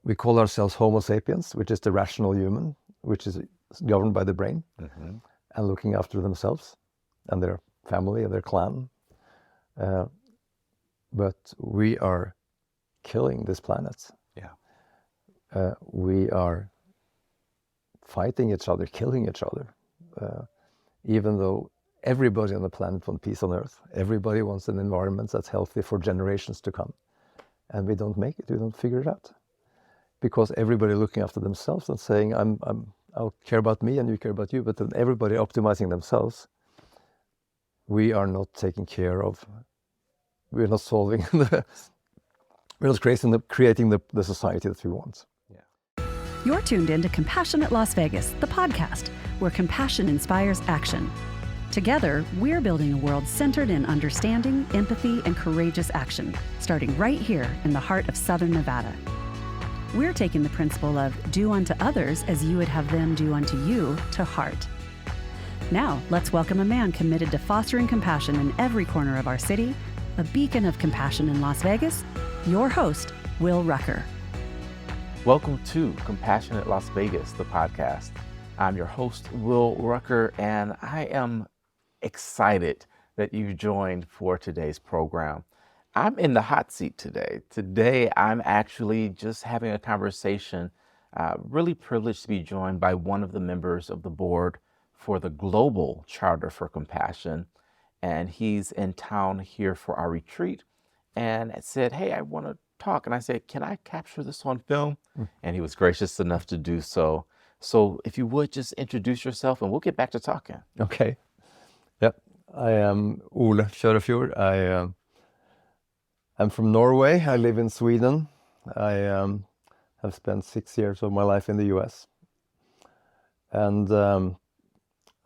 we call ourselves Homo sapiens, which is the rational human, which is governed by the brain and looking after themselves and their family and their clan. But we are killing this planet. We are fighting each other, killing each other, even though everybody on the planet wants peace on Earth. Everybody wants an environment that's healthy for generations to come. And we don't make it, we don't figure it out. Because everybody looking after themselves and saying, I'll care about me and you care about you, but then everybody optimizing themselves, we are not taking care of, we're not solving, we're not creating the society that we want. You're tuned in to Compassionate Las Vegas, the podcast, where compassion inspires action. Together, we're building a world centered in understanding, empathy, and courageous action, starting right here in the heart of Southern Nevada. We're taking the principle of do unto others as you would have them do unto you to heart. Now, let's welcome a man committed to fostering compassion in every corner of our city, a beacon of compassion in Las Vegas, your host, Will Rucker. Welcome to Compassionate Las Vegas, the podcast. I'm your host, Will Rucker, and I am excited that you've joined for today's program. I'm in the hot seat today. Today, I'm actually just having a conversation, really privileged to be joined by one of the members of the board for the Global Charter for Compassion. And he's in town here for our retreat and said, hey, I want to talk. And I said, can I capture this on film? And he was gracious enough to do so. So if you would just introduce yourself and we'll get back to talking. Okay. Yep. I am Will Kjörrefjord. I'm from Norway. I live in Sweden. I have spent 6 years of my life in the US. And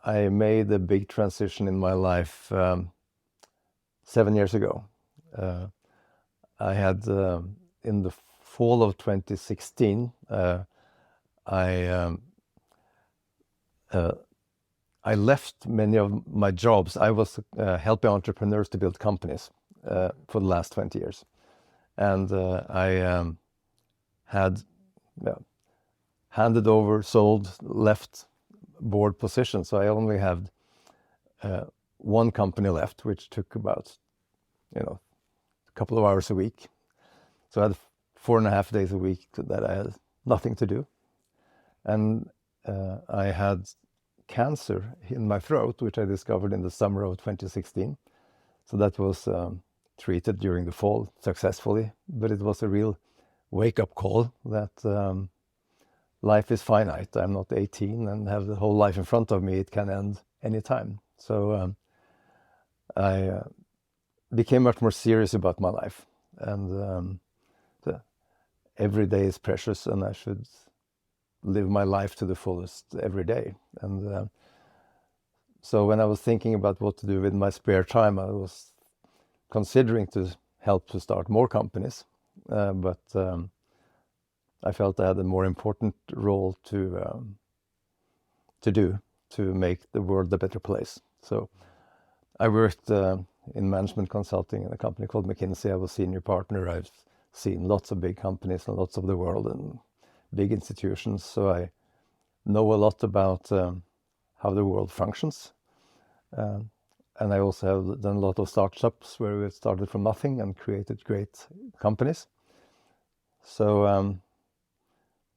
I made a big transition in my life 7 years ago. I had, in the fall of 2016, I left many of my jobs. I was helping entrepreneurs to build companies for the last 20 years. And I had handed over, sold, left board positions. So I only had one company left, which took about, a couple of hours a week. So I had 4.5 days a week that I had nothing to do. And I had cancer in my throat, which I discovered in the summer of 2016. So that was treated during the fall successfully, but it was a real wake-up call that life is finite. I'm not 18 and have the whole life in front of me. It can end anytime. So I became much more serious about my life. And every day is precious and I should live my life to the fullest every day. And so when I was thinking about what to do with my spare time, I was considering to help to start more companies. But I felt I had a more important role to do to make the world a better place. So I worked in management consulting in a company called McKinsey. I was senior partner. I've seen lots of big companies and lots of the world and big institutions. So I know a lot about how the world functions. And I also have done a lot of startups where we started from nothing and created great companies. So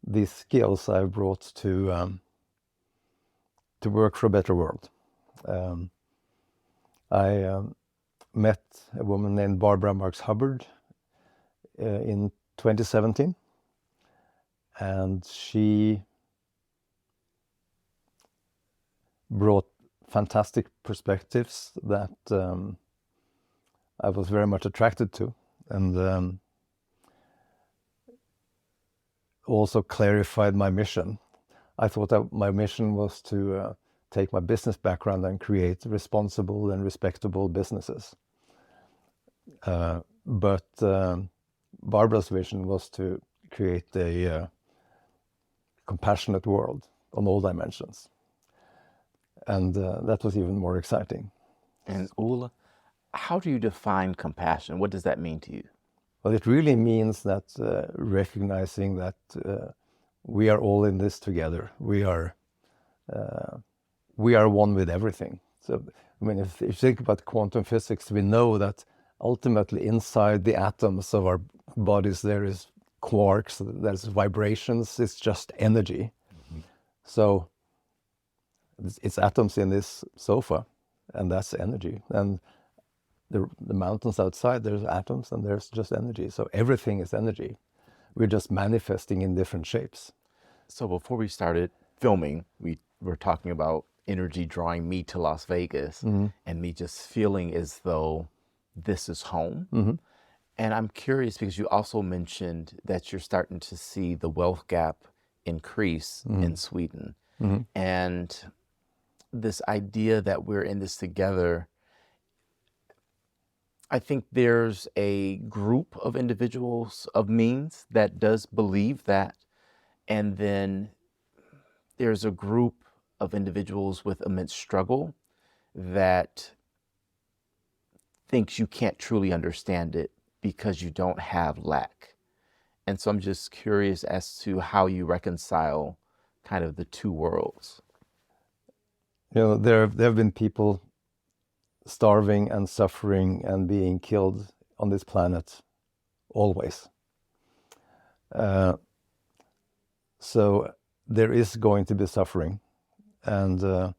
these skills I've brought to work for a better world. I met a woman named Barbara Max Hubbard in 2017, and she brought fantastic perspectives that I was very much attracted to, and also clarified my mission. I thought that my mission was to take my business background and create responsible and respectable businesses. But Barbara's vision was to create a compassionate world on all dimensions. And that was even more exciting. And Ulla, how do you define compassion? What does that mean to you? Well, it really means that recognizing that we are all in this together. We are one with everything. So, I mean, if you think about quantum physics, we know that ultimately inside the atoms of our bodies there is quarks, there's vibrations, it's just energy. Mm-hmm. So it's atoms in this sofa, and that's energy. And the mountains outside, there's atoms and there's just energy. So everything is energy. We're just manifesting in different shapes. So before we started filming, we were talking about energy drawing me to Las Vegas, mm-hmm. and me just feeling as though this is home. Mm-hmm. And I'm curious because you also mentioned that you're starting to see the wealth gap increase mm-hmm. in Sweden. Mm-hmm. And this idea that we're in this together, I think there's a group of individuals of means that does believe that. And then there's a group of individuals with immense struggle that thinks you can't truly understand it because you don't have lack. And so I'm just curious as to how you reconcile kind of the two worlds. You know, there have been people starving and suffering and being killed on this planet always. So there is going to be suffering. And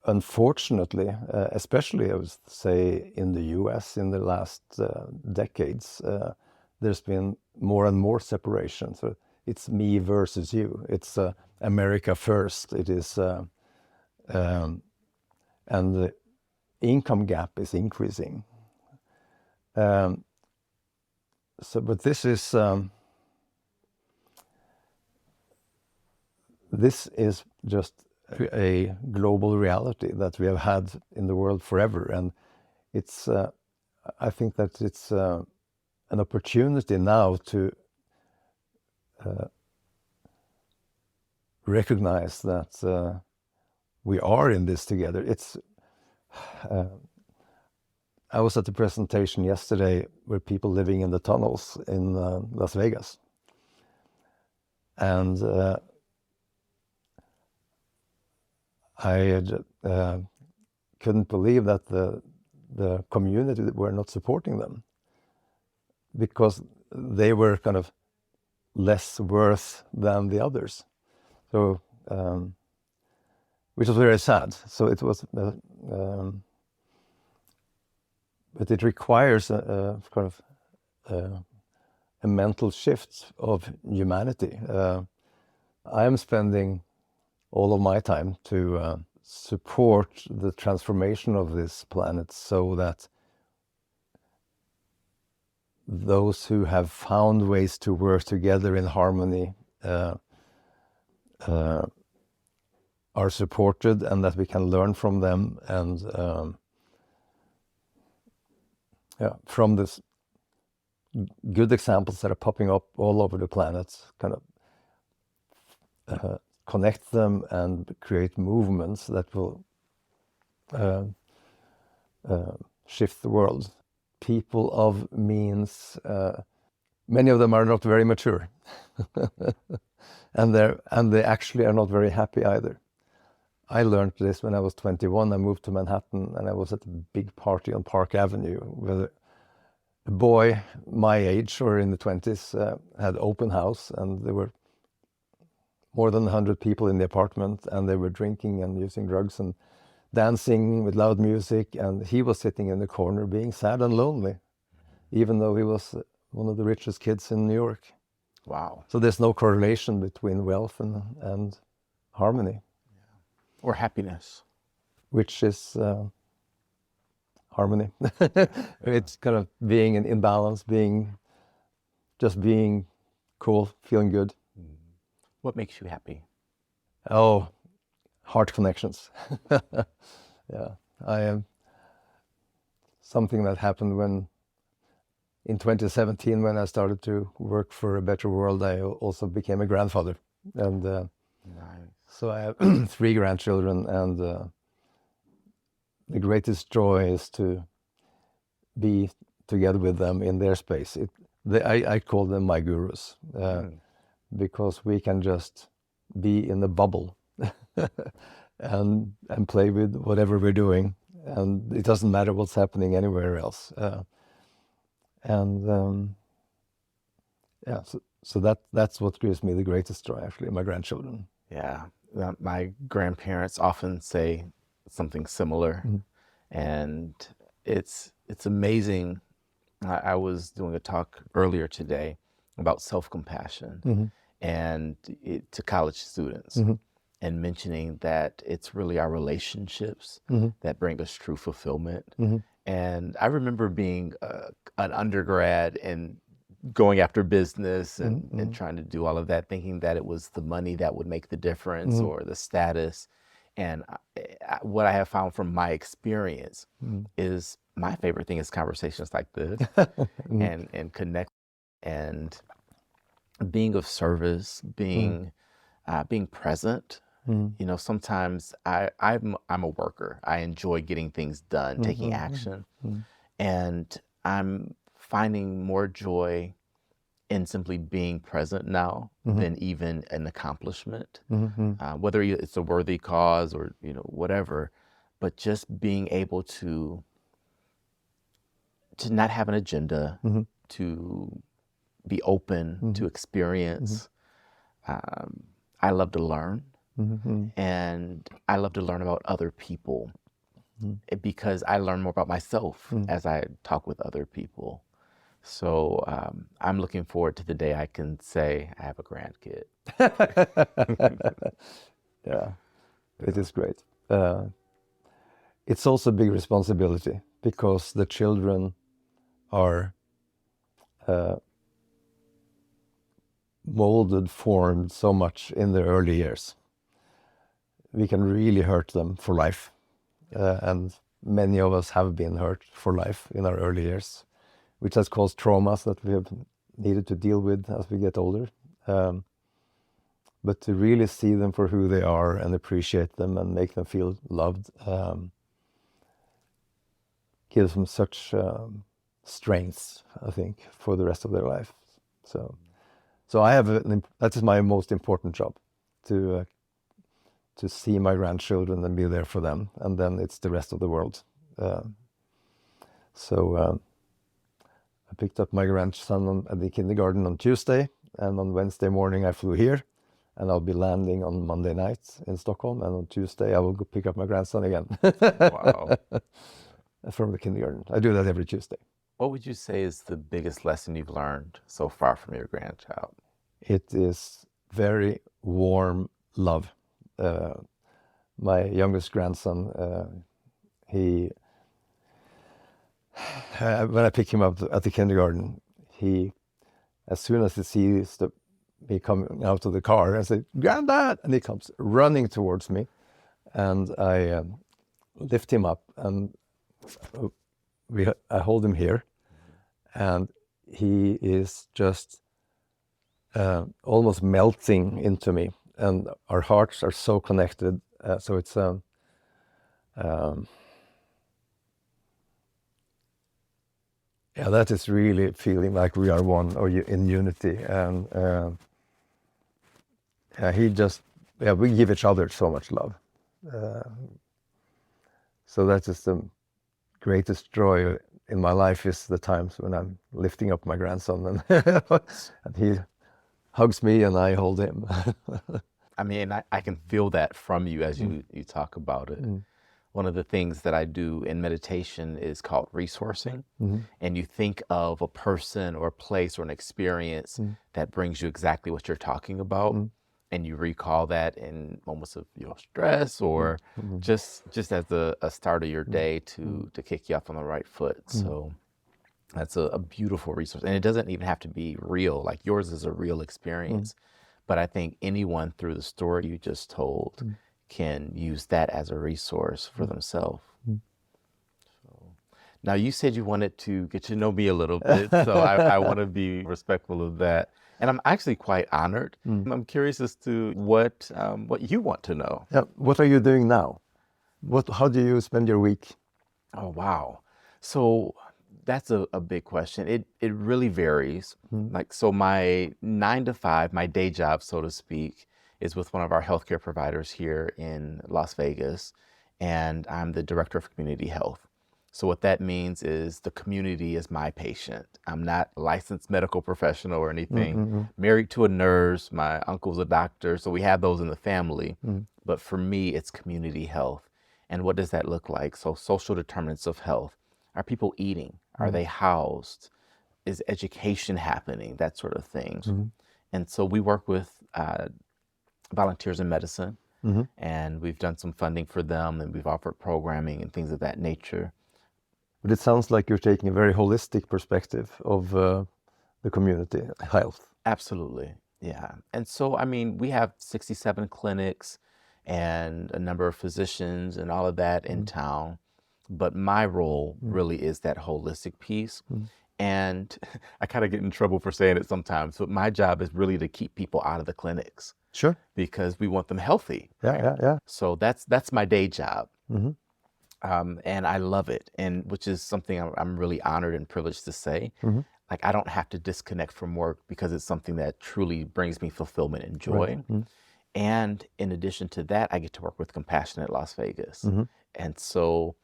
unfortunately, especially I would say in the US in the last decades, there's been more and more separation. So it's me versus you. It's America first. It is, and the income gap is increasing. But this is just a global reality that we have had in the world forever, and it's I think that it's an opportunity now to recognize that we are in this together. It's I was at a presentation yesterday with people living in the tunnels in Las Vegas, and I couldn't believe that the community were not supporting them because they were kind of less worth than the others. So, which was very sad. So it was, but it requires a kind of a mental shift of humanity. I am spending all of my time to support the transformation of this planet so that those who have found ways to work together in harmony are supported, and that we can learn from them, and from this good examples that are popping up all over the planet, kind of connect them and create movements that will shift the world. People of means, many of them are not very mature, and they actually are not very happy either. I learned this when I was 21. I moved to Manhattan, and I was at a big party on Park Avenue with a boy my age or in the 20s had open house, and there were more than 100 people in the apartment, and they were drinking and using drugs and dancing with loud music, and he was sitting in the corner being sad and lonely, even though he was one of the richest kids in New York. Wow. So there's no correlation between wealth and harmony. Or happiness. Which is harmony. It's kind of being in balance, just being cool, feeling good. What makes you happy? Oh, heart connections. Yeah, I am. Something that happened in 2017, when I started to work for a better world, I also became a grandfather, and nice. So I have 3 grandchildren, and the greatest joy is to be together with them in their space. I call them my gurus, because we can just be in the bubble and play with whatever we're doing, and it doesn't matter what's happening anywhere else. So that's what gives me the greatest joy, actually, my grandchildren. Yeah, my grandparents often say something similar, and it's amazing. I was doing a talk earlier today about self-compassion and to college students, and mentioning that it's really our relationships that bring us true fulfillment. And I remember being an undergrad and going after business and trying to do all of that, thinking that it was the money that would make the difference or the status. And what I have found from my experience is my favorite thing is conversations like this and connect and being of service, being present. You know, sometimes I'm a worker. I enjoy getting things done, taking action, and I'm finding more joy in simply being present now than even an accomplishment, whether it's a worthy cause or, you know, whatever, but just being able to not have an agenda, to be open to experience. I love to learn, and I love to learn about other people because I learn more about myself as I talk with other people. So I'm looking forward to the day I can say I have a grandkid. Yeah, it is great. It's also a big responsibility because the children are molded, formed so much in their early years. We can really hurt them for life. And many of us have been hurt for life in our early years, which has caused traumas that we have needed to deal with as we get older. But to really see them for who they are and appreciate them and make them feel loved gives them such strength, I think, for the rest of their life. So I have that is my most important job, to see my grandchildren and be there for them, and then it's the rest of the world. I picked up my grandson at the kindergarten on Tuesday, and on Wednesday morning I flew here, and I'll be landing on Monday night in Stockholm, and on Tuesday I will go pick up my grandson again. Wow. From the kindergarten. I do that every Tuesday. What would you say is the biggest lesson you've learned so far from your grandchild? It is very warm love. My youngest grandson, when I pick him up at the kindergarten, as soon as he sees me coming out of the car, I say, "Granddad!" and he comes running towards me, and I lift him up, and I hold him here, and he is just almost melting into me, and our hearts are so connected. So it's that is really feeling like we are one or in unity, and we give each other so much love. So that is the greatest joy in my life, is the times when I'm lifting up my grandson and he hugs me and I hold him. I mean, I can feel that from you as you talk about it. One of the things that I do in meditation is called resourcing. And you think of a person or a place or an experience that brings you exactly what you're talking about. And you recall that in moments of stress or just as a start of your day to kick you off on the right foot. So that's a beautiful resource. And it doesn't even have to be real. Like, yours is a real experience. But I think anyone, through the story you just told, can use that as a resource for themselves. So, now, you said you wanted to get to know me a little bit, so I want to be respectful of that. And I'm actually quite honored. I'm curious as to what you want to know. Yeah. What are you doing now? How do you spend your week? Oh, wow. So That's a big question. It really varies. Like, so my 9 to 5, my day job, so to speak, is with one of our healthcare providers here in Las Vegas, and I'm the director of community health. So what that means is the community is my patient. I'm not a licensed medical professional or anything. Married to a nurse, my uncle's a doctor, so we have those in the family. But for me, it's community health. And what does that look like? So social determinants of health. Are people eating? Are they housed? Is education happening? That sort of things. And so we work with volunteers in medicine, and we've done some funding for them, and we've offered programming and things of that nature. But it sounds like you're taking a very holistic perspective of the community health. Absolutely, yeah. And so, I mean, we have 67 clinics and a number of physicians and all of that in town. But my role really is that holistic piece. And I kind of get in trouble for saying it sometimes, but my job is really to keep people out of the clinics. Sure. Because we want them healthy. Yeah. So that's my day job. And I love it, and which is something I'm really honored and privileged to say. Like, I don't have to disconnect from work because it's something that truly brings me fulfillment and joy. And in addition to that, I get to work with Compassionate Las Vegas. And so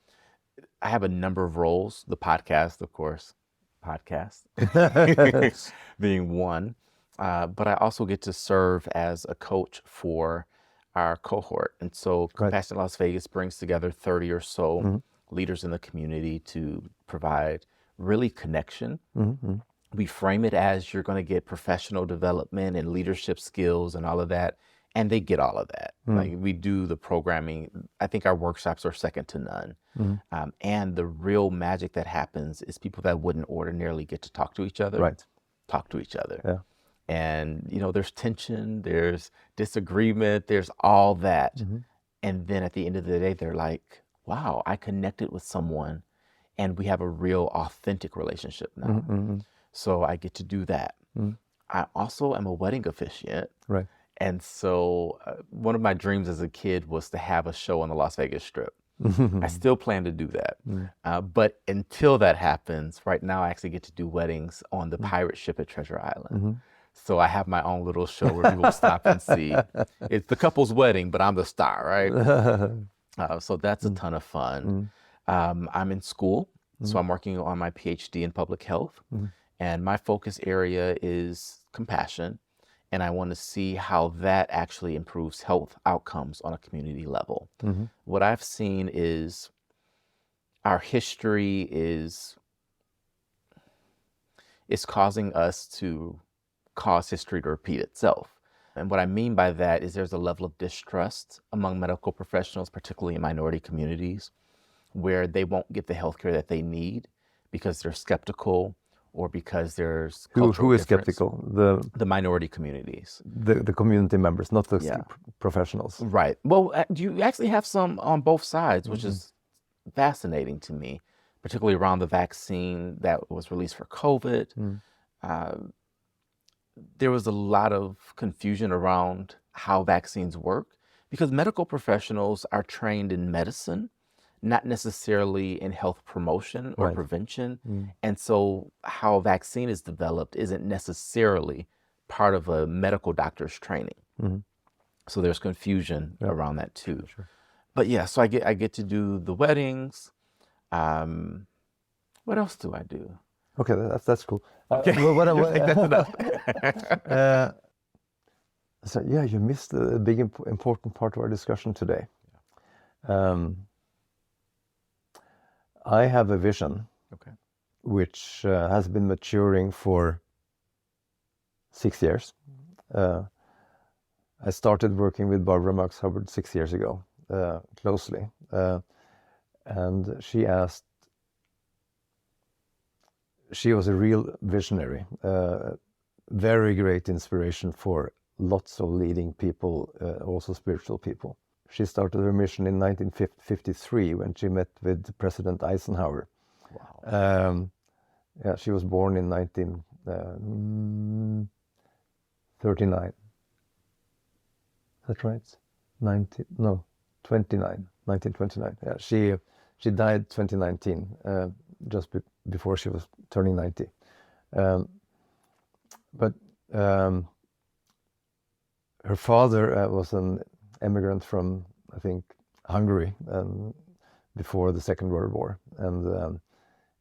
I have a number of roles, the podcast, of course, being one. But I also get to serve as a coach for our cohort. And so Compassionate Las Vegas brings together 30 or so leaders in the community to provide really connection. We frame it as you're going to get professional development and leadership skills and all of that. And they get all of that. Like, we do the programming. I think our workshops are second to none. And the real magic that happens is people that wouldn't ordinarily get to talk to each other, talk to each other. Yeah. And, you know, there's tension, there's disagreement, there's all that. And then at the end of the day, they're like, wow, I connected with someone and we have a real authentic relationship now. So I get to do that. I also am a wedding officiant. Right. And so one of my dreams as a kid was to have a show on the Las Vegas Strip. I still plan to do that. But until that happens, right now I actually get to do weddings on the pirate ship at Treasure Island. So I have my own little show where people stop and see. It's the couple's wedding, but I'm the star, right? So that's a ton of fun. I'm in school, so I'm working on my PhD in public health. And my focus area is compassion. And I want to see how that actually improves health outcomes on a community level. What I've seen is our history is causing us to cause history to repeat itself. And what I mean by that is there's a level of distrust among medical professionals, particularly in minority communities, where they won't get the healthcare that they need because they're skeptical or because there's cultural who is difference. skeptical? The minority communities. The community members, not the professionals. Right. Well, you actually have some on both sides, which is fascinating to me, particularly around the vaccine that was released for COVID. There was a lot of confusion around how vaccines work because medical professionals are trained in medicine, not necessarily in health promotion or prevention. And so how a vaccine is developed isn't necessarily part of a medical doctor's training. So there's confusion around that too. But yeah, so I get to do the weddings. What else do I do? Okay, that's cool. Okay. I think that's enough. So yeah, you missed a big important part of our discussion today. I have a vision, which has been maturing for 6 years. I started working with Barbara Max Hubbard 6 years ago, closely, and she was a real visionary, very great inspiration for lots of leading people, also spiritual people. She started her mission in 1953 when she met with President Eisenhower. Wow. Yeah, she was born in 1939. Is that right? 1929. 1929. Yeah, she died 2019. just before she was turning 90. But her father was an immigrant from, I think, Hungary before the Second World War. And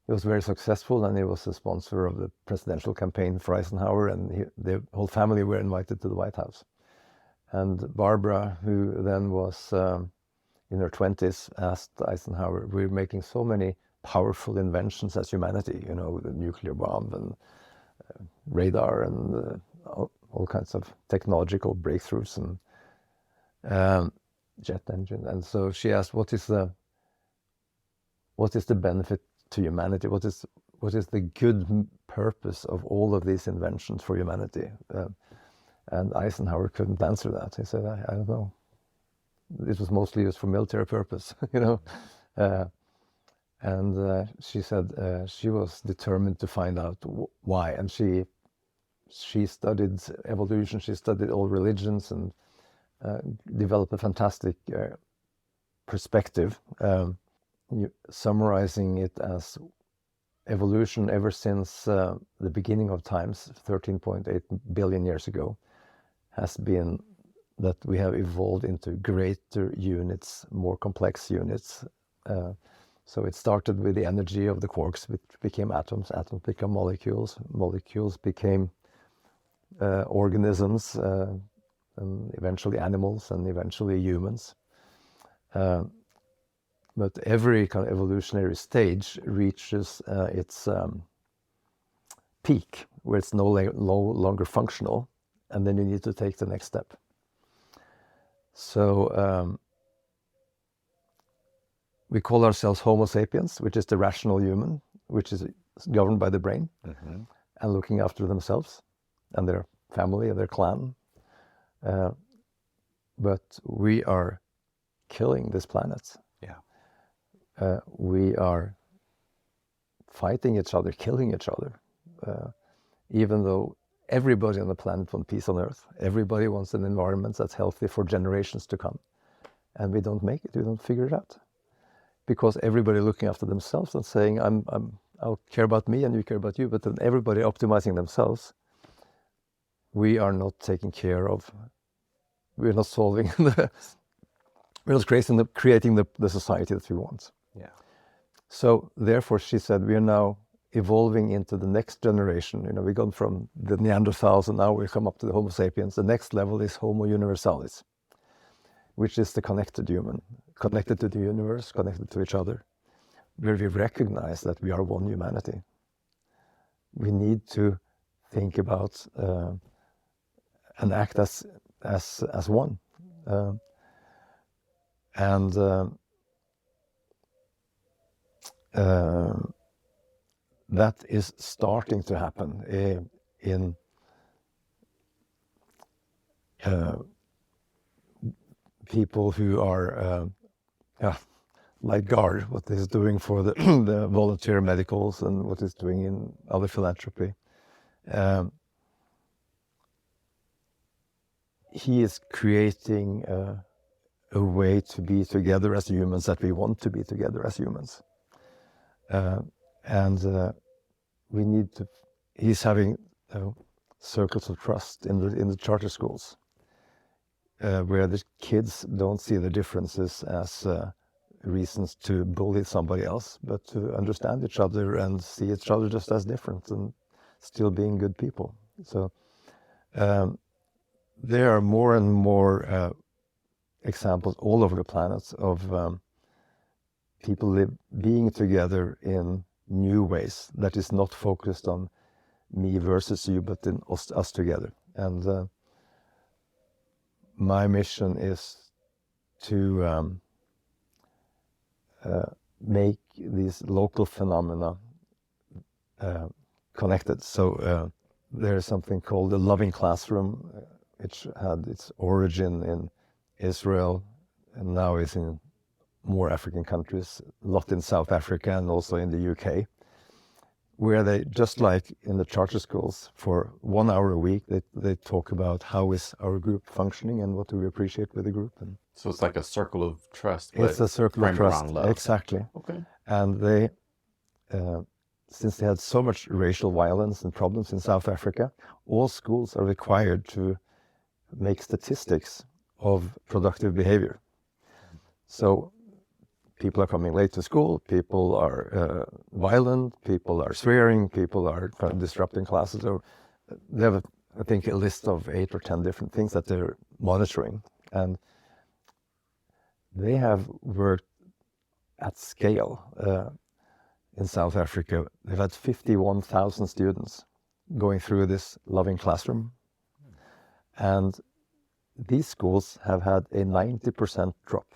he was very successful, and he was the sponsor of the presidential campaign for Eisenhower, and the whole family were invited to the White House. And Barbara, who then was in her 20s, asked Eisenhower, we're making so many powerful inventions as humanity, you know, the nuclear bomb and radar and all kinds of technological breakthroughs and jet engine. And so she asked, what is the benefit to humanity? What is the good purpose of all of these inventions for humanity? And Eisenhower couldn't answer that. He said, I don't know. It was mostly used for military purpose, you know. And she said she was determined to find out why. And she studied evolution, she studied all religions, and developed a fantastic perspective, summarizing it as evolution ever since the beginning of times, 13.8 billion years ago, has been that we have evolved into greater units, more complex units. So it started with the energy of the quarks, which became atoms, atoms became molecules, molecules became organisms, and eventually animals, and eventually humans. But every kind of evolutionary stage reaches its peak, where it's no longer functional, and then you need to take the next step. So we call ourselves Homo sapiens, which is the rational human, which is governed by the brain, and looking after themselves and their family and their clan. But we are killing this planet. Yeah. We are fighting each other, killing each other, even though everybody on the planet wants peace on Earth. Everybody wants an environment that's healthy for generations to come. And we don't make it, we don't figure it out. Because everybody looking after themselves and saying, I'll care about me and you care about you, but then everybody optimizing themselves, we are not taking care of, we're not solving we're not creating the society that we want. Yeah. So therefore she said, we are now evolving into the next generation. You know, we've gone from the Neanderthals and now we come up to the Homo sapiens. The next level is Homo universalis, which is the connected human, connected to the universe, connected to each other, where we recognize that we are one humanity. We need to think about and act as one. That is starting to happen in people who are like GARD, what he's doing for the, the volunteer medicals and what he's doing in other philanthropy. He is creating a way to be together as humans, that we want to be together as humans. We need to, he's having circles of trust in the charter schools, where the kids don't see the differences as reasons to bully somebody else, but to understand each other and see each other just as different and still being good people. So there are more and more examples all over the planet of people being together in new ways that is not focused on me versus you, but in us together. And my mission is to make these local phenomena connected. So there is something called the Loving Classroom, which had its origin in Israel and now is in more African countries, a lot in South Africa and also in the UK, where they, just like in the charter schools, for 1 hour a week, they talk about how is our group functioning and what do we appreciate with the group. And so it's like a circle of trust. It's a circle of trust, around love. Exactly. Okay. And they since they had so much racial violence and problems in South Africa, all schools are required to make statistics of productive behavior. So people are coming late to school, people are violent, people are swearing, people are kind of disrupting classes. Or they have, I think, a list of 8 or 10 different things that they're monitoring. And they have worked at scale. In South Africa, they've had 51,000 students going through this loving classroom. And these schools have had a 90% drop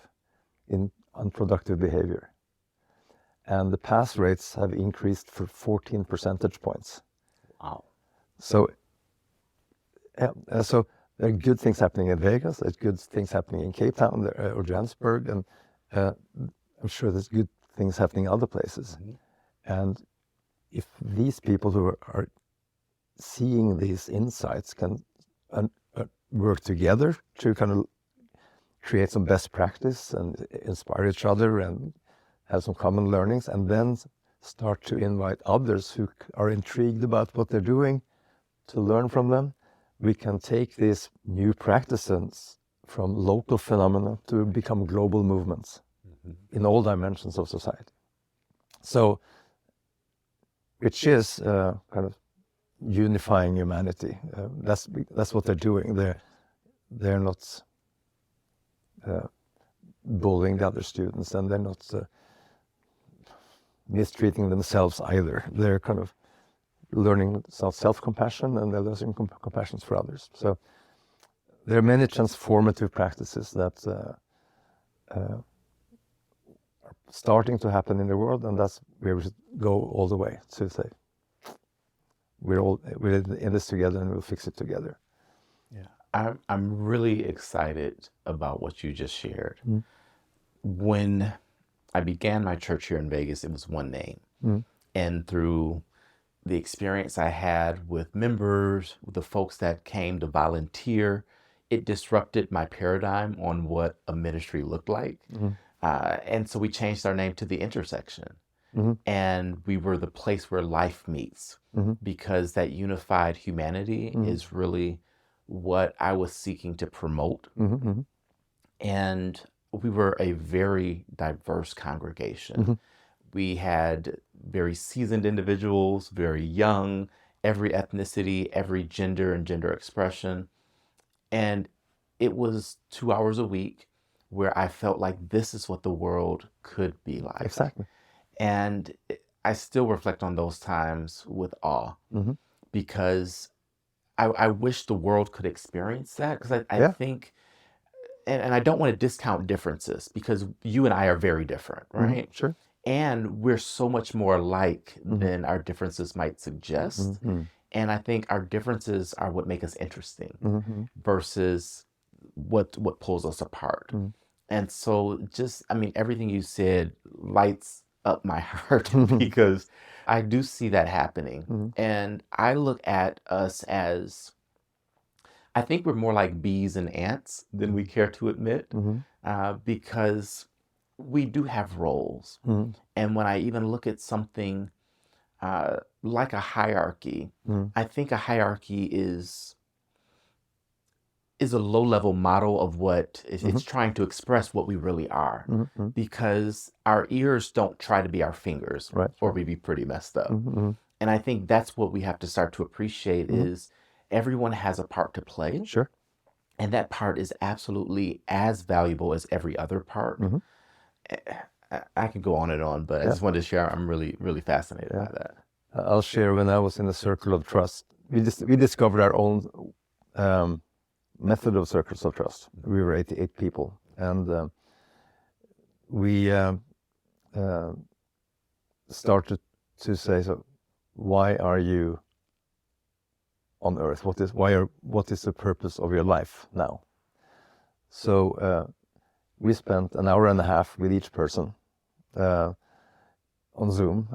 in unproductive behavior. And the pass rates have increased for 14 percentage points. Wow. So there are good things happening in Vegas, there's good things happening in Cape Town or Johannesburg, and I'm sure there's good things happening in other places. Mm-hmm. And if these people who are seeing these insights can work together to kind of create some best practice and inspire each other and have some common learnings, and then start to invite others who are intrigued about what they're doing to learn from them, we can take these new practices from local phenomena to become global movements in all dimensions of society. So, which is kind of unifying humanity. That's what they're doing. They're not bullying the other students, and they're not mistreating themselves either. They're kind of learning self-compassion, and they're learning compassion for others. So there are many transformative practices that are starting to happen in the world, and that's where we should go all the way to say we're in this together and we'll fix it together. Yeah, I'm really excited about what you just shared. Mm. When I began my church here in Vegas, it was one name. Mm. And through the experience I had with members, the folks that came to volunteer, it disrupted my paradigm on what a ministry looked like. Mm-hmm. And so we changed our name to The Intersection. Mm-hmm. And we were the place where life meets, mm-hmm. because that unified humanity mm-hmm. is really what I was seeking to promote. Mm-hmm. And we were a very diverse congregation. Mm-hmm. We had very seasoned individuals, very young, every ethnicity, every gender and gender expression. And it was 2 hours a week where I felt like this is what the world could be like. Exactly. And I still reflect on those times with awe, mm-hmm. because I wish the world could experience that, because I think, and I don't want to discount differences, because you and I are very different, right? Mm-hmm. Sure. And we're so much more alike mm-hmm. than our differences might suggest. Mm-hmm. And I think our differences are what make us interesting mm-hmm. versus what pulls us apart. Mm-hmm. And so everything you said lights up my heart because I do see that happening. Mm-hmm. And I look at us as, I think we're more like bees and ants than we care to admit, mm-hmm. Because we do have roles. Mm-hmm. And when I even look at something like a hierarchy, mm-hmm. I think a hierarchy is a low-level model of what mm-hmm. it's trying to express what we really are, mm-hmm. because our ears don't try to be our fingers, right, or we'd be pretty messed up. Mm-hmm. And I think that's what we have to start to appreciate mm-hmm. is everyone has a part to play. Sure. And that part is absolutely as valuable as every other part. Mm-hmm. I could go on and on, but I just wanted to share. I'm really, really fascinated by that. I'll share. When I was in the circle of trust, we discovered our own method of circles of trust. We were 88 people, and we started to say, so why are you on earth? What is the purpose of your life now? So we spent an hour and a half with each person on Zoom,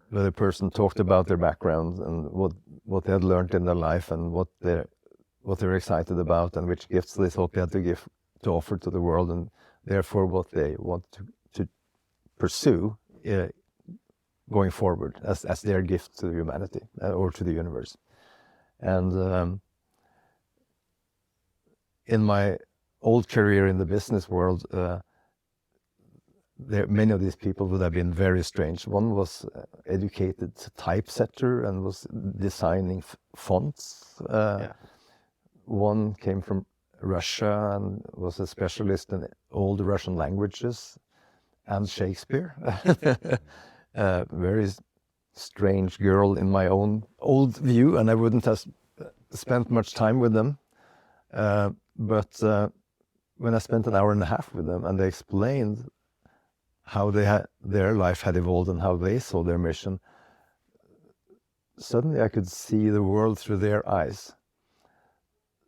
where the person talked about their background and what they had learned in their life and what they're excited about and which gifts they thought they had to offer to the world, and therefore what they want to pursue going forward as their gift to humanity or to the universe. And in my old career in the business world, many of these people would have been very strange. One was educated typesetter and was designing fonts. One came from Russia and was a specialist in old Russian languages and Shakespeare. Very strange girl in my own old view, and I wouldn't have spent much time with them. But when I spent an hour and a half with them and they explained how their life had evolved and how they saw their mission, suddenly I could see the world through their eyes.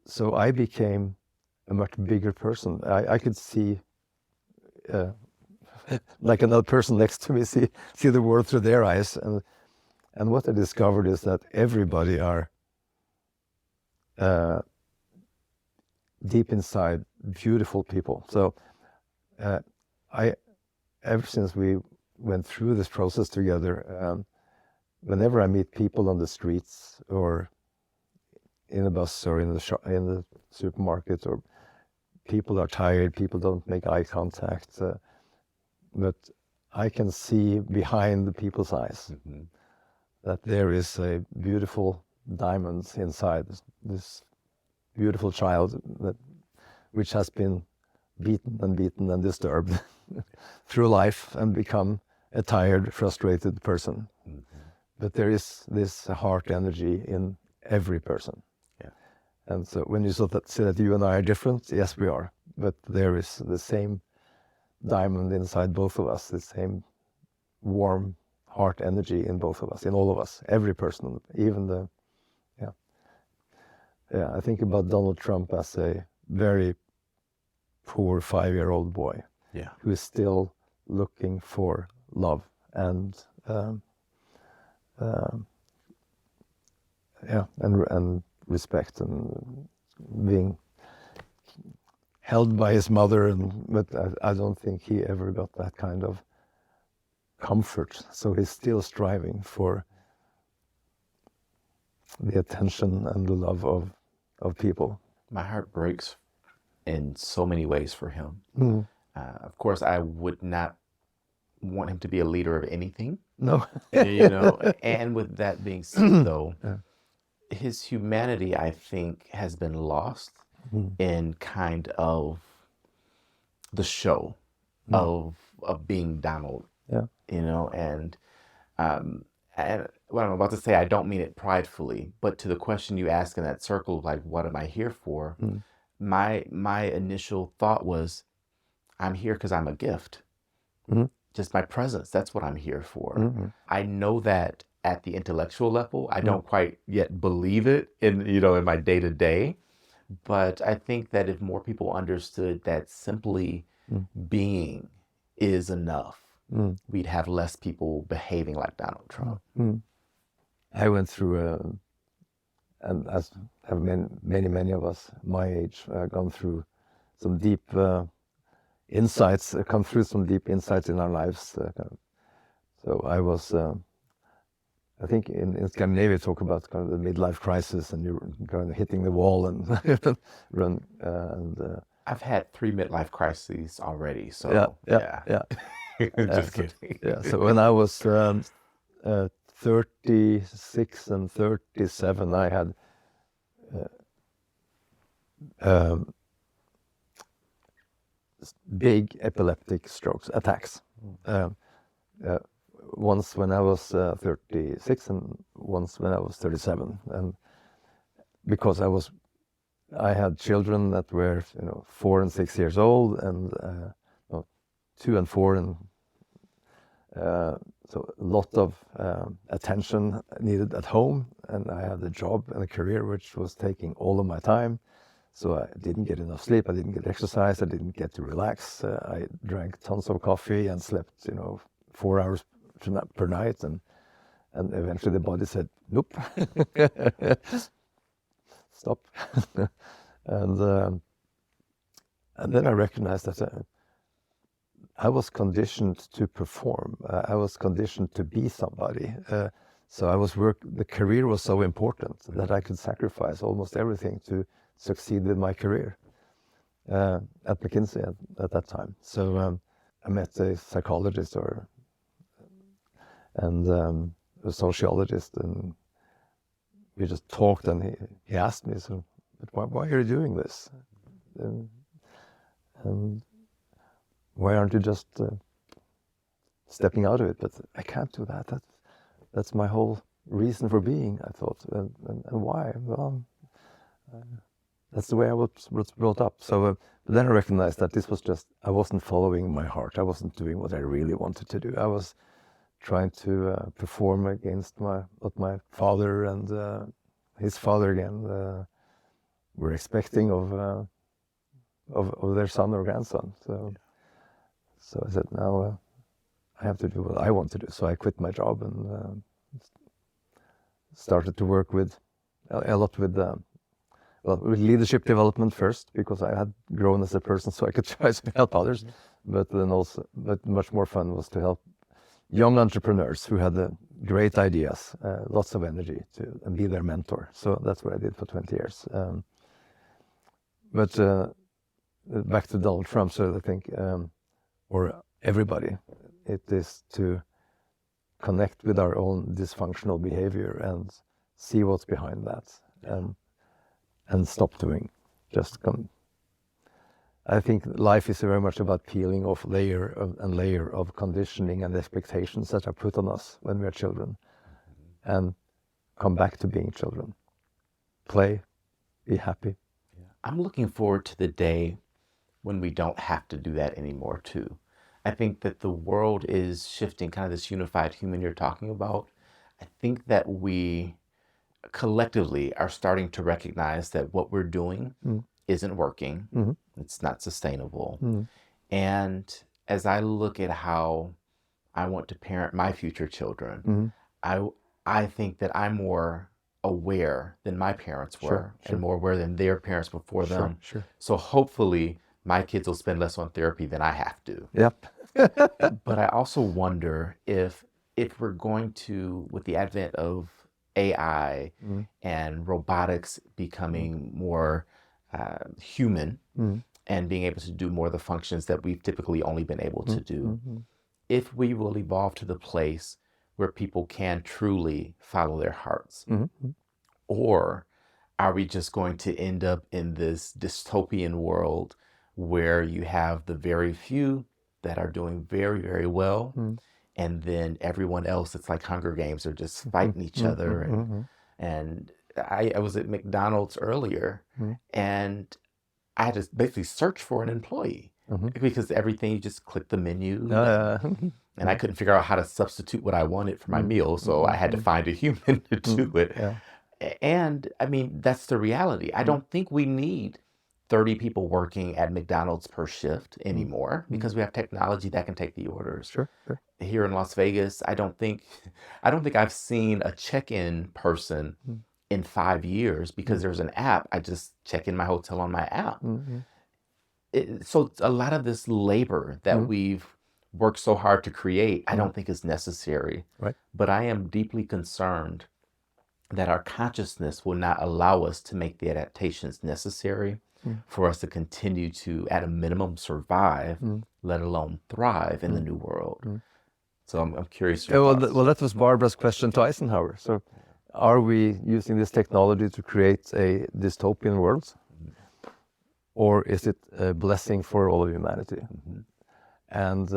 So I became a much bigger person. I could see, like another person next to me, see the world through their eyes. And what I discovered is that everybody are deep inside beautiful people. So ever since we went through this process together, whenever I meet people on the streets or in a bus or in the supermarket, or people are tired, people don't make eye contact, but I can see behind the people's eyes that there is a beautiful diamond inside this beautiful child which has been beaten and disturbed through life and become a tired, frustrated person. But there is this heart energy in every person. And so when you say that you and I are different, yes, we are. But there is the same diamond inside both of us, the same warm heart energy in both of us, in all of us, every person, even I think about Donald Trump as a very poor 5-year-old boy who is still looking for love and respect and being held by his mother, but I don't think he ever got that kind of comfort. So he's still striving for the attention and the love of people. My heart breaks in so many ways for him. Of course, I would not want him to be a leader of anything. No. And with that being said, though, his humanity, I think, has been lost in kind of the show of being Donald. And what I'm about to say, I don't mean it pridefully, but to the question you ask in that circle, like, what am I here for? My initial thought was, I'm here because I'm a gift. Just my presence, that's what I'm here for. I know that at the intellectual level, I don't quite yet believe it in my day-to-day, but I think that if more people understood that simply being is enough, we'd have less people behaving like Donald Trump. I went through, and as have many of us my age, gone through some deep insights, come through some deep insights in our lives. So I was, I think in Scandinavia, talk about kind of the midlife crisis, and you're kind of hitting the wall and run. I've had 3 midlife crises already, so yeah. Just kidding. So when I was 36 and 37, I had big epileptic attacks. Once when I was 36 and once when I was 37. And because I had children that were 4 and 6 years old, and 2 and 4, and so a lot of attention needed at home, and I had a job and a career which was taking all of my time. So I didn't get enough sleep, I didn't get exercise, I didn't get to relax. I drank tons of coffee and slept 4 hours per night, and eventually the body said, nope, stop. And then I recognized that I was conditioned to perform. I was conditioned to be somebody. So the career was so important that I could sacrifice almost everything to succeed with my career at McKinsey at that time. So I met a psychologist and a sociologist, and we just talked, and he asked me, so, but why are you doing this? And why aren't you just stepping out of it? But I can't do that. That's my whole reason for being, I thought. And why? Well, that's the way I was brought up. So then I recognized that this was just, I wasn't following my heart. I wasn't doing what I really wanted to do. I was trying to perform against what my father and his father again were expecting of their son or grandson. So I said, now I have to do what I want to do. So I quit my job and started to work with a lot with leadership development first, because I had grown as a person, so I could try to help others. But then also, much more fun was to help young entrepreneurs who had great ideas, lots of energy, and be their mentor. So that's what I did for 20 years. But back to Donald Trump, so I think, or everybody, it is to connect with our own dysfunctional behavior and see what's behind that, and stop doing. I think life is very much about peeling off layer of conditioning and expectations that are put on us when we are children, and come back to being children. Play, be happy. I'm looking forward to the day when we don't have to do that anymore too. I think that the world is shifting, kind of this unified human you're talking about. I think that we collectively are starting to recognize that what we're doing isn't working. Mm-hmm. It's not sustainable. Mm-hmm. And as I look at how I want to parent my future children, I think that I'm more aware than my parents were, and more aware than their parents before them. Sure. So hopefully my kids will spend less on therapy than I have to. Yep. But I also wonder if we're going to, with the advent of AI and robotics becoming more human and being able to do more of the functions that we've typically only been able to do, if we will evolve to the place where people can truly follow their hearts, or are we just going to end up in this dystopian world where you have the very few that are doing very, very well, and then everyone else, it's like Hunger Games, are just fighting each other. And I was at McDonald's earlier, and I had to basically search for an employee because everything, you just click the menu, and I couldn't figure out how to substitute what I wanted for my meal, so I had to find a human to do it. Yeah. And I mean, that's the reality. I don't think we need 30 people working at McDonald's per shift anymore, because we have technology that can take the orders. Sure. Here in Las Vegas, I don't think I've seen a check-in person in 5 years, because there's an app. I just check in my hotel on my app. So a lot of this labor that we've worked so hard to create, I don't think is necessary. Right. But I am deeply concerned that our consciousness will not allow us to make the adaptations necessary for us to continue to, at a minimum, survive, let alone thrive in the new world. So I'm curious. Well, that was Barbara's question to Eisenhower. So are we using this technology to create a dystopian world? Or is it a blessing for all of humanity? And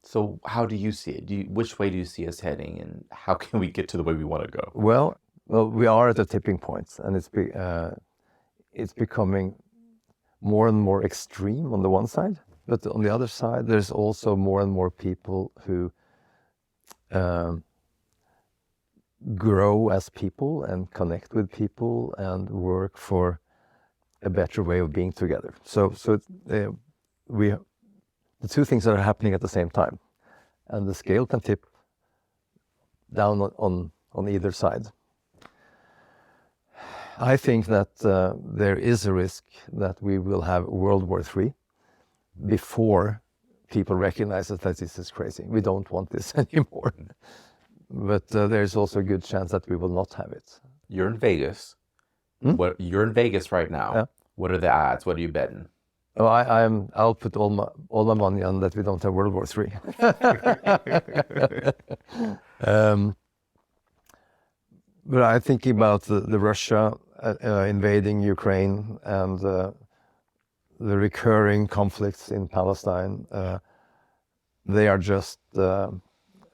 so how do you see it? Which way do you see us heading, and how can we get to the way we want to go? Well, we are at a tipping point, and it's becoming more and more extreme on the one side, but on the other side, there's also more and more people who grow as people and connect with people and work for a better way of being together. So the two things are happening at the same time, and the scale can tip down on either side. I think that there is a risk that we will have World War III before people recognize that this is crazy. We don't want this anymore. But there's also a good chance that we will not have it. You're in Vegas. You're in Vegas right now. Yeah. What are the odds? What are you betting? Oh, I'll put all my money on that we don't have World War III. But I'm thinking about the Russia invading Ukraine and the recurring conflicts in Palestine. They are just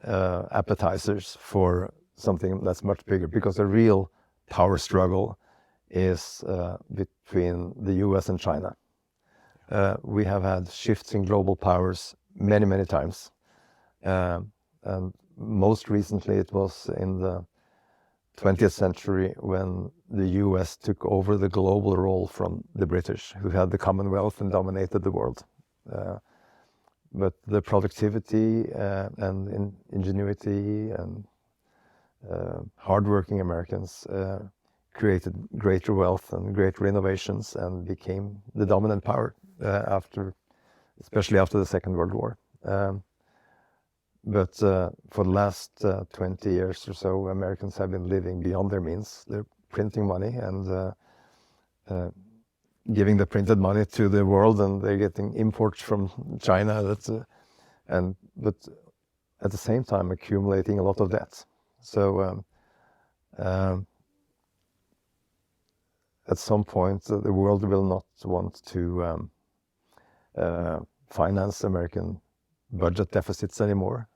appetizers for something that's much bigger, because the real power struggle is between the US and China. We have had shifts in global powers many times. And most recently it was in the 20th century when the US took over the global role from the British, who had the Commonwealth and dominated the world. But the productivity and ingenuity and hardworking Americans created greater wealth and greater innovations and became the dominant power especially after the Second World War. But for the last 20 years or so, Americans have been living beyond their means. They're printing money and giving the printed money to the world, and they're getting imports from China. But at the same time accumulating a lot of debt. So at some point, the world will not want to finance American budget deficits anymore,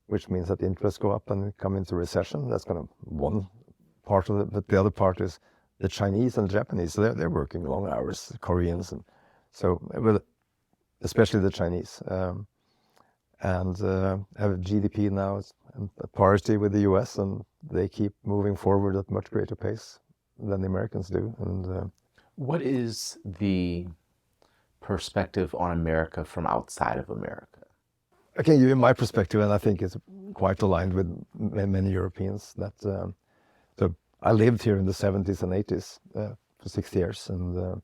which means that interests go up and come into recession. That's kind of one part of it. But the other part is the Chinese and Japanese. They're working long hours, Koreans, and so, well, especially the Chinese, and have GDP now at parity with the US, and they keep moving forward at much greater pace than the Americans do. And what is the perspective on America from outside of America? I can give you my perspective, and I think it's quite aligned with many Europeans. That so I lived here in the 70s and 80s for 6 years, and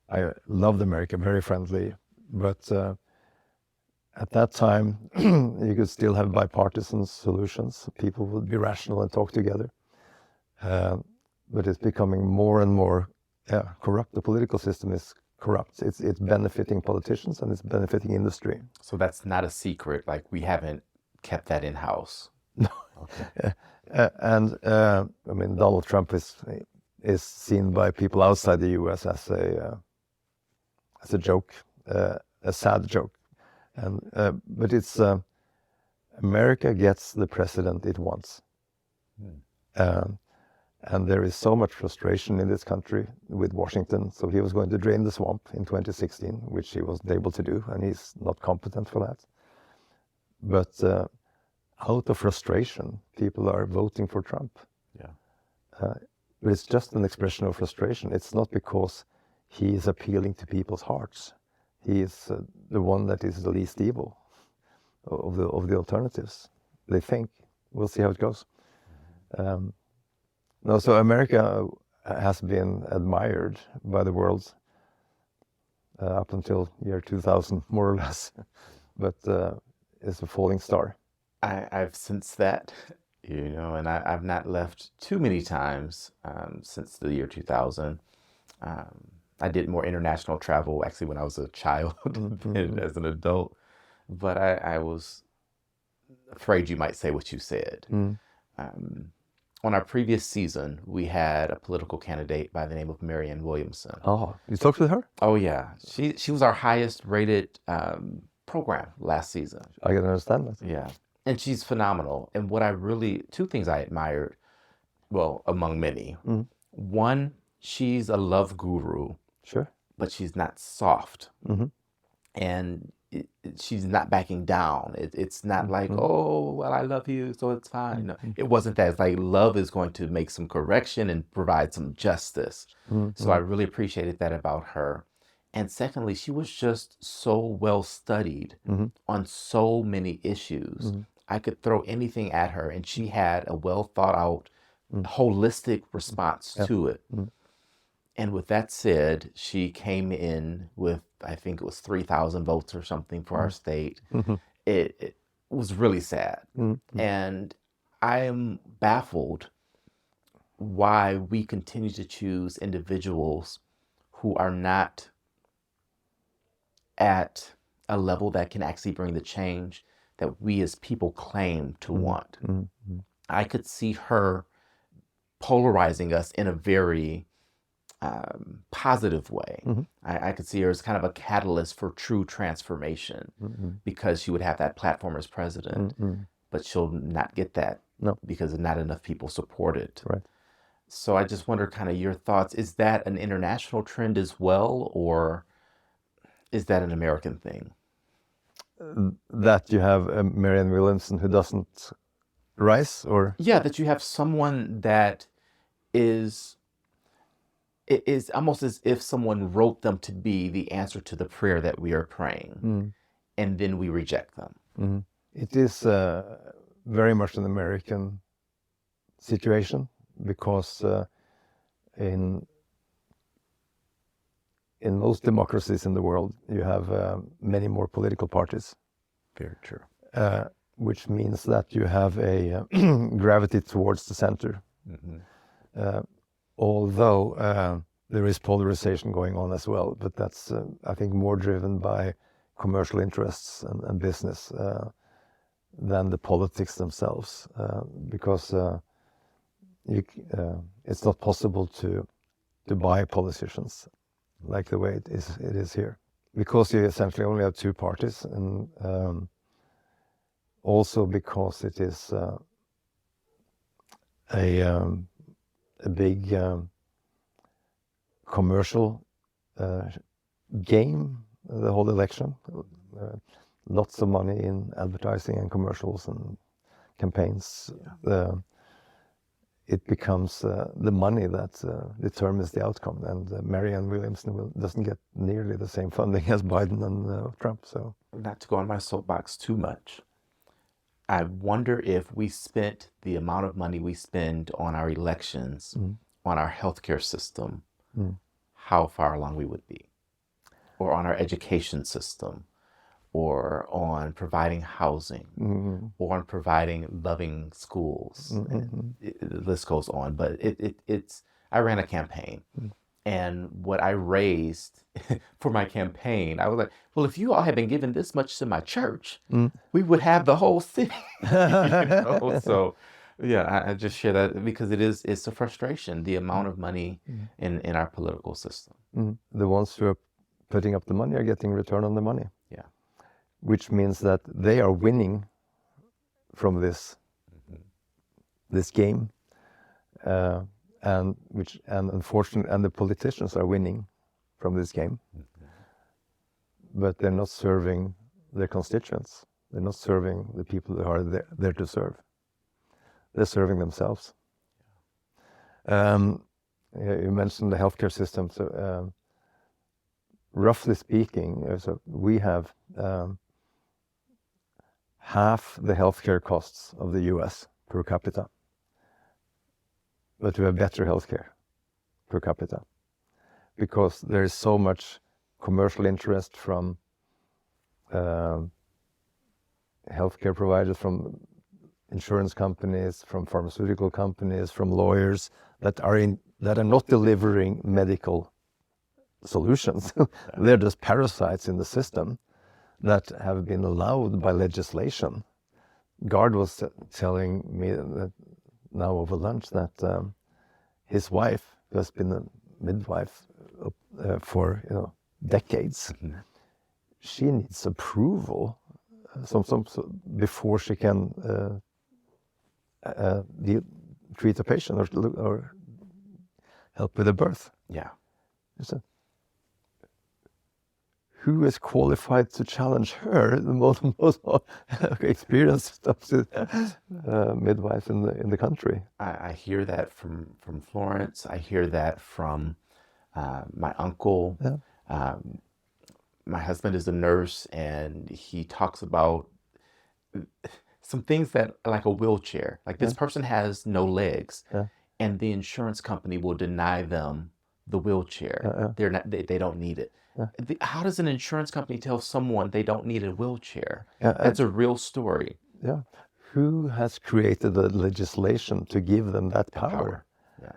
I loved America, very friendly. But at that time, you could still have bipartisan solutions. People would be rational and talk together. But it's becoming more and more corrupt. The political system is corrupt. It's benefiting politicians and it's benefiting industry. So that's not a secret. Like, we haven't kept that in house. No. Okay. And I mean, Donald Trump is seen by people outside the U.S. as a joke, a sad joke. And but it's America gets the president it wants. And there is so much frustration in this country with Washington. So he was going to drain the swamp in 2016, which he wasn't able to do, and he's not competent for that. But out of frustration, people are voting for Trump. Yeah. But it's just an expression of frustration. It's not because he is appealing to people's hearts. He is the one that is the least evil of the alternatives, they think. We'll see how it goes. No, so America has been admired by the world up until year 2000, more or less, but it's a falling star. I've sensed that, you know, and I've not left too many times since the year 2000. I did more international travel actually when I was a child than as an adult, but I was afraid you might say what you said. On our previous season, we had a political candidate by the name of Marianne Williamson. Oh, you talked with her? Oh, yeah. She was our highest rated program last season. I can understand that. Yeah. And she's phenomenal. And what two things I admired, well, among many. One, she's a love guru. Sure. But she's not soft. And she's not backing down. It's not like, oh, well, I love you, so it's fine. No, it wasn't that. It's like, love is going to make some correction and provide some justice. So I really appreciated that about her. And secondly, she was just so well studied on so many issues. I could throw anything at her, and she had a well thought out, holistic response to it. And with that said, she came in with, I think it was 3,000 votes or something for our state. It was really sad. And I am baffled why we continue to choose individuals who are not at a level that can actually bring the change that we as people claim to want. I could see her polarizing us in a very positive way. I could see her as kind of a catalyst for true transformation because she would have that platform as president, but she'll not get that because not enough people support it. Right. So I just wonder kind of your thoughts. Is that an international trend as well, or is that an American thing? That you have Marianne Williamson who doesn't rise, or? Yeah, that you have someone that is, it is almost as if someone wrote them to be the answer to the prayer that we are praying, and then we reject them. It is very much an American situation, because in most democracies in the world, you have many more political parties. Very true. Which means that you have a gravity towards the center. Although there is polarization going on as well, but that's, I think, more driven by commercial interests and business than the politics themselves, because it's not possible to buy politicians like the way it is here, because you essentially only have two parties, and also because it is a big commercial game, the whole election. Lots of money in advertising and commercials and campaigns. It becomes the money that determines the outcome, and Marianne Williamson doesn't get nearly the same funding as Biden and Trump. So, not to go on my soapbox too much, I wonder if we spent the amount of money we spend on our elections, on our healthcare system, how far along we would be, or on our education system, or on providing housing, or on providing loving schools. And the list goes on, but it's, I ran a campaign, and what I raised for my campaign, I was like, well, if you all had been giving this much to my church, we would have the whole city. So yeah, I just share that because it's a frustration, the amount of money in our political system. The ones who are putting up the money are getting return on the money. Yeah. Which means that they are winning from this game, and unfortunately, the politicians are winning from this game, but they're not serving their constituents. They're not serving the people who are there to serve. They're serving themselves. You mentioned the healthcare system. So, roughly speaking, so we have half the healthcare costs of the US per capita, but we have better healthcare per capita, because there is so much commercial interest from healthcare providers, from insurance companies, from pharmaceutical companies, from lawyers that are not delivering medical solutions. They're just parasites in the system that have been allowed by legislation. Gard was telling me that now over lunch that his wife, who has been a midwife for decades, she needs approval before she can treat a patient or help with a birth. Yeah. So, who is qualified to challenge her, the most experienced midwife in the country? I hear that from Florence. I hear that from my uncle. Yeah. My husband is a nurse, and he talks about some things that, like a wheelchair, like this person has no legs, and the insurance company will deny them the wheelchair. They're not. They don't need it. How does an insurance company tell someone they don't need a wheelchair? That's a real story. Yeah. Who has created the legislation to give them that power? Yeah.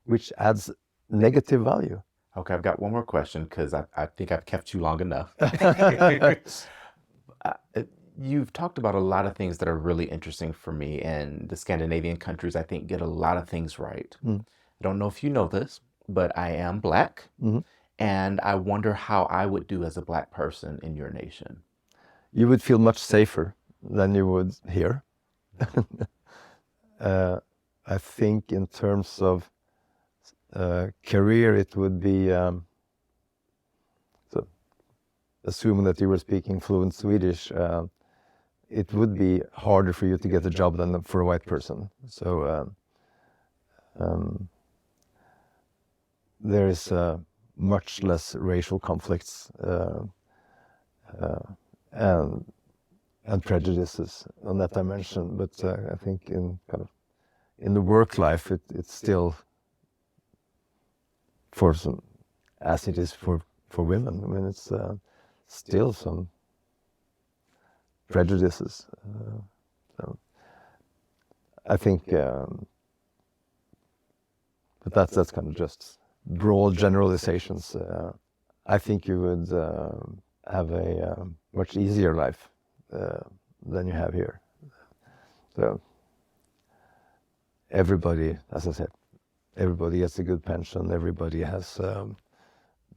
Which adds negative value. Okay, I've got one more question because I think I've kept you long enough. You've talked about a lot of things that are really interesting for me, and the Scandinavian countries, I think, get a lot of things right. I don't know if you know this, but I am Black, and I wonder how I would do as a Black person in your nation. You would feel much safer than you would here. I think in terms of career, it would be, so assuming that you were speaking fluent Swedish, it would be harder for you to get a job than for a white person. So there is much less racial conflicts and prejudices on that dimension. But I think in the work life, it's still for some, as it is for women. I mean, it's still some prejudices. So I think, but that's kind of just broad generalizations. I think you would have a much easier life than you have here. So everybody, as I said, everybody gets a good pension. Everybody has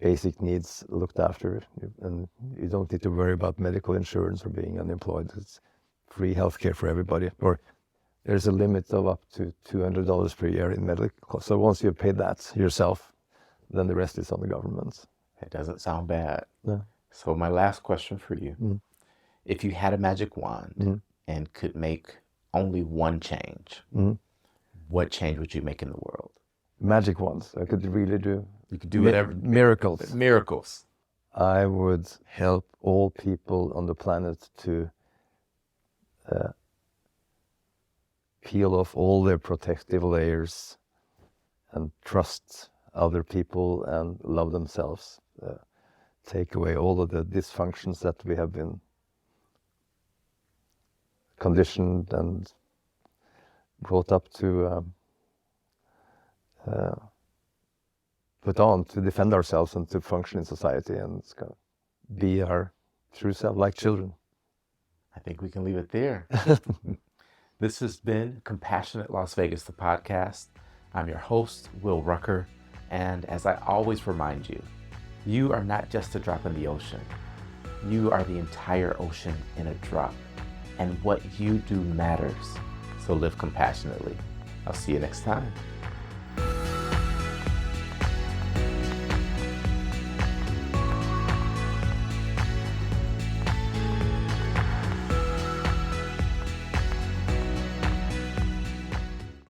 basic needs looked after, and you don't need to worry about medical insurance or being unemployed. It's free healthcare for everybody. Or there's a limit of up to $200 per year in medical costs. So once you've paid that yourself, then the rest is on the government. It doesn't sound bad. No. So my last question for you. If you had a magic wand and could make only one change, what change would you make in the world? Magic wands. I could really do. You could do whatever. Miracles. Miracles. I would help all people on the planet to peel off all their protective layers and trust other people and love themselves. Take away all of the dysfunctions that we have been conditioned and brought up to put on to defend ourselves and to function in society and be our true self, like children. I think we can leave it there. This has been Compassionate Las Vegas, the podcast. I'm your host, Will Rucker, and as I always remind you, you are not just a drop in the ocean. You are the entire ocean in a drop, and what you do matters. So live compassionately. I'll see you next time.